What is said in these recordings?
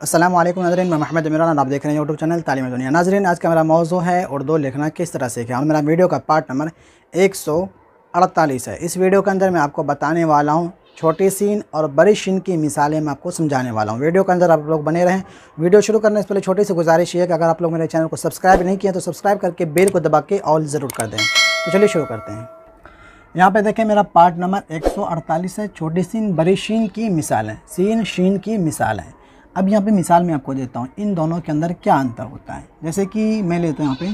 अस्सलाम वालेकुम नाज़रीन, मैं मोहम्मद इमरान, आप देख रहे हैं यूट्यूब चैनल तालीम दुनिया। नाज़रीन, आज का मेरा मौजू है उर्दू लिखना किस तरह सीखें और मेरा वीडियो का पार्ट नंबर 148 है। इस वीडियो के अंदर मैं आपको बताने वाला हूँ छोटी सीन और बड़ी शीन की मिसालें मैं आपको समझाने वाला हूँ। वीडियो के अंदर आप लोग बने रहें। वीडियो शुरू करने से पहले छोटी सी गुजारिश है कि अगर आप लोग मेरे चैनल को सब्सक्राइब नहीं किए तो सब्सक्राइब करके बेल को दबा के ऑल ज़रूर कर दें। तो चलिए शुरू करते हैं। यहाँ पे देखें, मेरा पार्ट नंबर 148 है, छोटी सीन बड़ी शीन की मिसालें, सीन शीन की मिसालें। अब यहाँ पे मिसाल मैं आपको देता हूँ इन दोनों के अंदर क्या अंतर होता है। जैसे कि मैं लेता हूँ यहाँ पे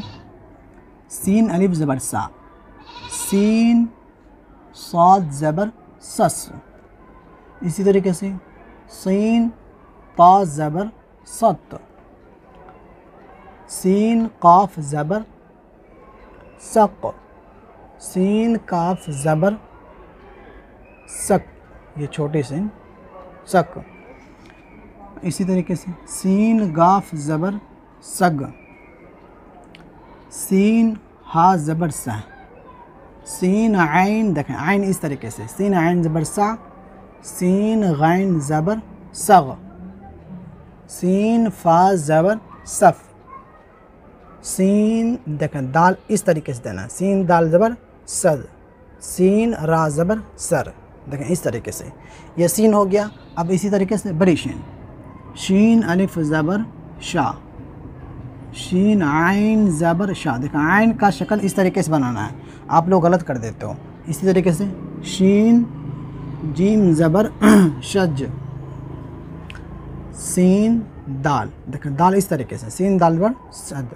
सीन अलिफ ज़बर सा, सीन साद ज़बर सस। इसी तरीके से सीन ता ज़बर सत, सीन काफ ज़बर सक, सीन काफ ज़बर सक, ये छोटे सीन सक। इसी तरीके से सीन गाफ ज़बर सग, सीन हा ज़बर सा, सीन आइन, देखें आइन इस तरीके से सीन आइन ज़बर सा, सीन गैन ज़बर सग, सीन फा ज़बर सफ़, सीन देखें दाल इस तरीके से देना, सीन दाल ज़बर सद, सीन रा ज़बर सर। देखें इस तरीके से ये सीन हो गया। अब इसी तरीके से बड़ी शीन, शीन अलिफ ज़बर शा, शीन आइन ज़बर शा। देखा आइन का शक्ल इस तरीके से बनाना है, आप लोग गलत कर देते हो। इसी तरीके से शीन जीम ज़बर शज, सीन दाल, देखा दाल इस तरीके से सीन दाल ज़बर सद,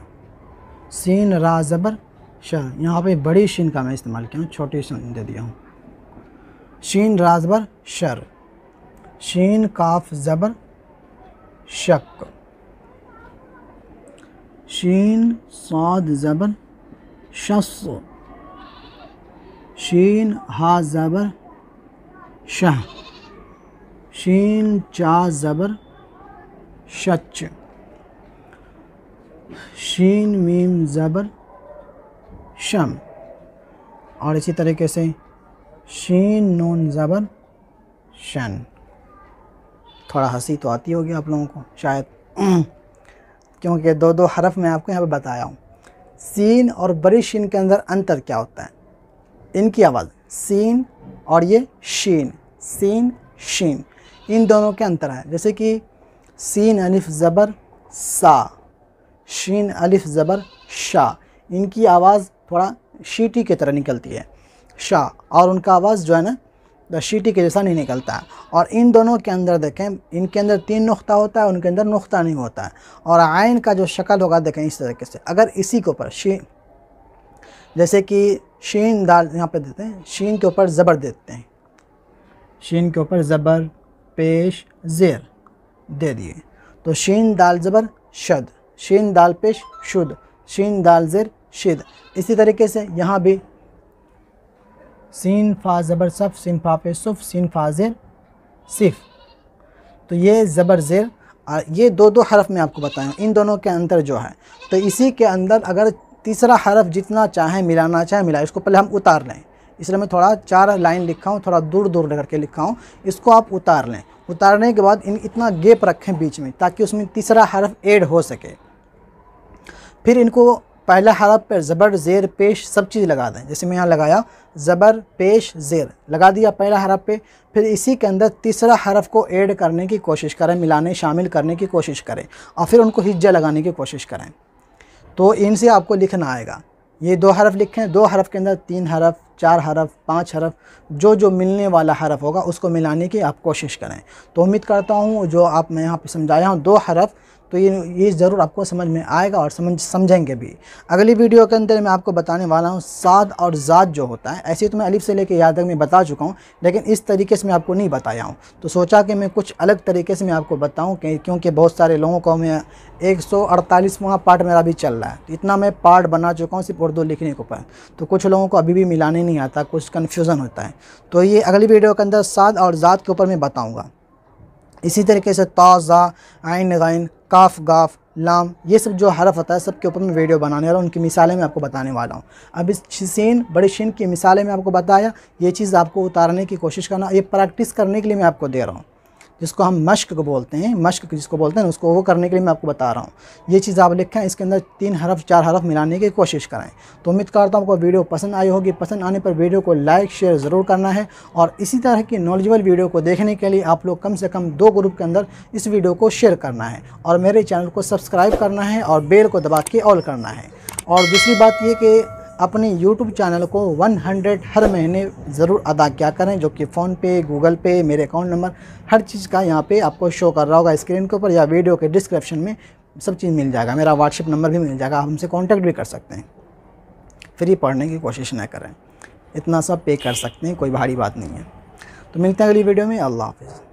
सीन रा ज़बर शर। यहाँ पे बड़ी शीन का मैं इस्तेमाल किया हूँ, छोटी शीन दे दिया हूँ। शीन रा ज़बर शर, शीन काफ ज़बर शक, शीन साद ज़बर शस, शीन हा ज़बर शह, शीन चा ज़बर शच, शीन मीम ज़बर शम। और इसी तरीके से शीन नून ज़बर शन। थोड़ा हंसी तो आती होगी आप लोगों को शायद, क्योंकि दो दो हरफ मैं आपको यहाँ पे बताया हूँ। सीन और बड़ी शीन के अंदर अंतर क्या होता है, इनकी आवाज़ सीन और ये शीन, सीन शीन, इन दोनों के अंतर है। जैसे कि सीन अलिफ ज़बर सा, शीन अलिफ ज़बर शा, इनकी आवाज़ थोड़ा शीटी की तरह निकलती है शा, और उनका आवाज़ जो है ना शीटी के जैसा नहीं निकलता है। और इन दोनों के अंदर देखें, इनके अंदर 3 नुक्ता होता है, उनके अंदर नुक्ता नहीं होता है। और आइन का जो शक्ल होगा देखें इस तरीके से। अगर इसी के ऊपर शीन, जैसे कि शीन दाल यहाँ पे देते हैं, शीन के ऊपर ज़बर देते हैं, शीन के ऊपर ज़बर पेश ज़ेर दे दिए तो शीन दाल ज़बर शद, शीन दाल पेश शुद, शीन दाल ज़ेर शिद। इसी तरीके से यहाँ भी सीन फा ज़बर सफ़, सीन फा पे सुफ़, सीन फा ज़ेर सिफ़। तो ये ज़बर ज़ेर, और ये दो दो हरफ मैं आपको बताया, इन दोनों के अंतर जो है। तो इसी के अंदर अगर तीसरा हरफ जितना चाहे मिलाना चाहे मिलाए, इसको पहले हम उतार लें। इसलिए मैं थोड़ा 4 लाइन लिखा हूँ, थोड़ा दूर दूर करके लिखा हूँ, इसको आप उतार लें। उतारने के बाद इतना गैप रखें बीच में, ताकि उसमें तीसरा हरफ ऐड हो सके। फिर इनको पहला हरफ पर ज़बर ज़ेर पेश सब चीज़ लगा दें। जैसे मैं यहाँ लगाया ज़बर पेश ज़ेर लगा दिया पहला हरफ पे, फिर इसी के अंदर तीसरा हरफ को ऐड करने की कोशिश करें, मिलाने शामिल करने की कोशिश करें, और फिर उनको हिज्जा लगाने की कोशिश करें। तो इनसे आपको लिखना आएगा। ये 2 हरफ लिखें, 2 हरफ के अंदर 3 हरफ, 4 हरफ, 5 हरफ, जो जो मिलने वाला हरफ होगा उसको मिलाने की आप कोशिश करें। तो उम्मीद करता हूँ जो आप मैं यहाँ पे समझाया हूँ 2 हरफ, तो ये ज़रूर आपको समझ में आएगा और समझेंगे भी। अगली वीडियो के अंदर मैं आपको बताने वाला हूँ साद और ज़ाद जो होता है। ऐसे तो मैं अलिफ से लेके या तक मैं बता चुका हूँ, लेकिन इस तरीके से मैं आपको नहीं बताया हूँ। तो सोचा कि मैं कुछ अलग तरीके से मैं आपको बताऊँ, क्योंकि बहुत सारे लोगों को मैं 148वां पार्ट मेरा भी चल रहा है, तो इतना मैं पार्ट बना चुका हूँ सिर्फ उर्दू लिखने के ऊपर। तो कुछ लोगों को अभी भी मिलाने नहीं आता, कुछ कन्फ्यूज़न होता है। तो ये अगली वीडियो के अंदर साद और ज़ाद के ऊपर मैं बताऊँगा। इसी तरीके से ता ज़ा आइन गैन काफ गाफ लाम, ये सब जो हरफ होता है सब के ऊपर मैं वीडियो बनाने वाला हूँ, उनकी मिसालें मैं आपको बताने वाला हूँ। अब इस सीन बड़ी शीन की मिसालें मैं आपको बताया, ये चीज़ आपको उतारने की कोशिश करना, ये प्रैक्टिस करने के लिए मैं आपको दे रहा हूँ। जिसको हम मश्क को बोलते हैं, मश्क जिसको बोलते हैं उसको वो करने के लिए मैं आपको बता रहा हूँ। ये चीज़ आप लिखें, इसके अंदर 3 हरफ 4 हरफ मिलाने की कोशिश करें। तो उम्मीद करता हूँ आपको वीडियो पसंद आई होगी। पसंद आने पर वीडियो को लाइक शेयर ज़रूर करना है, और इसी तरह की नॉलेजेबल वीडियो को देखने के लिए आप लोग कम से कम 2 ग्रुप के अंदर इस वीडियो को शेयर करना है, और मेरे चैनल को सब्सक्राइब करना है और बेल को दबा के ऑल करना है। और दूसरी बात ये कि अपने YouTube चैनल को 100 हर महीने ज़रूर अदा किया करें, जो कि फ़ोन पे, गूगल पे, मेरे अकाउंट नंबर हर चीज़ का यहाँ पे आपको शो कर रहा होगा स्क्रीन के ऊपर, या वीडियो के डिस्क्रिप्शन में सब चीज़ मिल जाएगा। मेरा व्हाट्सएप नंबर भी मिल जाएगा, आप हमसे कॉन्टैक्ट भी कर सकते हैं। फ्री पढ़ने की कोशिश ना करें, इतना सब पे कर सकते हैं, कोई भारी बात नहीं है। तो मिलते हैं अगली वीडियो में। अल्लाह हाफ़िज़।